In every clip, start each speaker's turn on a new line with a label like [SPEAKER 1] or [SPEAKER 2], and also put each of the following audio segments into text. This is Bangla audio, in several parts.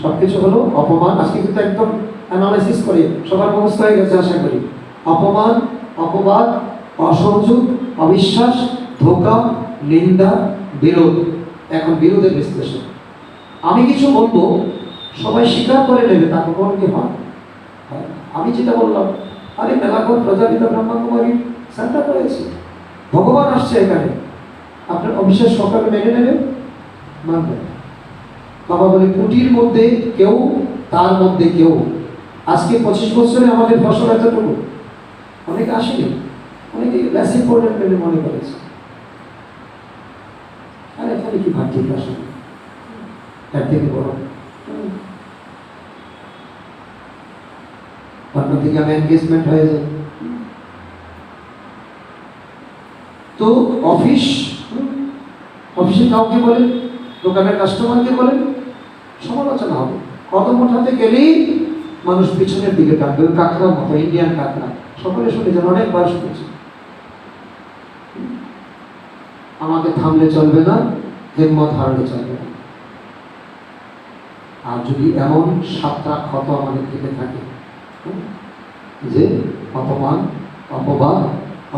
[SPEAKER 1] সবকিছু হলো অপমান। আজকে কিন্তু একদম অ্যানালাইসিস করে সবার ব্যবস্থা হয়ে গেছে আশা করি। অপমান, অপবাদ, অসহযোগ, অবিশ্বাস, ধোঁকা, নিন্দা, বিরোধ। এখন বিরোধের বিশ্লেষণ। আমি কিছু বলবো, সবাই স্বীকার করে নেবে, তা কখন কি হয়? আমি যেটা বললাম, আরে মেলাঘর প্রজাপিতা ব্রহ্মকুমারী সেন্টার রয়েছে, ভগবান আসছে এখানে, আপনার অবিশ্বাস সকালে মেনে নেবে? মানবে। বাবা বলে কুটির মধ্যে কেউ, তার মধ্যে কেউ। আজকে 25 বছরে আমাদের ফসল এতটুকু, অনেকে আসেনি, অনেকে লেস ইম্পর্টেন্ট বলে মনে করেছে। আর এখানে কি ভাগ্যিক আসলে তার থেকে বড় অন্যদিকে আমি এনগেজমেন্ট হয়ে যায়। তো অফিসে কাউকে বলেন, দোকানের কাস্টমারকে বলেন, সমালোচনা হবে। কদম ওঠাতে গেলেই মানুষ পিছনের দিকে টানবে, কাঁকড়ার মতো, ইন্ডিয়ান কাঁকড়া। সকলে শুনেছেন, অনেকবার শুনেছেন। আমাকে থামলে চলবে না, হিম্মত হারলে চলবে না। আর যদি এমন 7টা ক্ষত আমাদের থেকে থাকে, যে অপমান, অপবাদ,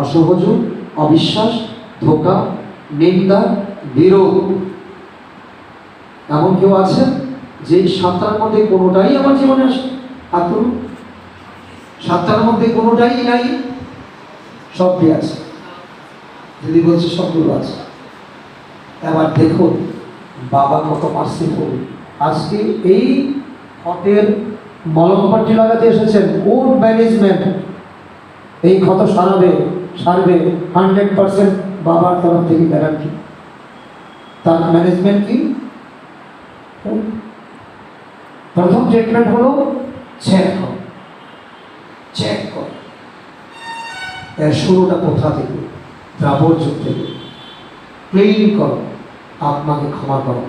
[SPEAKER 1] অসহযোগ, অবিশ্বাস, ধোঁকা, নিন্দা, বিরোধ, এমন কেউ আছে যে 7টার মধ্যে কোনোটাই আমার জীবনে আসে? হাত তুলুন। 7টার মধ্যে কোনোটাই নাই? সবটি আছে। যদি বলছে সবগুলো আছে। এবার দেখুন বাবা কত মার্সিফুল। আজকে এই ক্ষতের মলমপট্টি লাগাতে এসেছেন কোন ম্যানেজমেন্ট, এই ক্ষত সারবে 100% বাবার তরফ থেকে গ্যারান্টি। তার ম্যানেজমেন্ট কি? প্রথম ট্রিটমেন্ট হলো চেক কর। এর শুরুটা কোথা থেকে? দ্রাবক যুগ থেকে। ক্লিন করো, আত্মাকে ক্ষমা করো।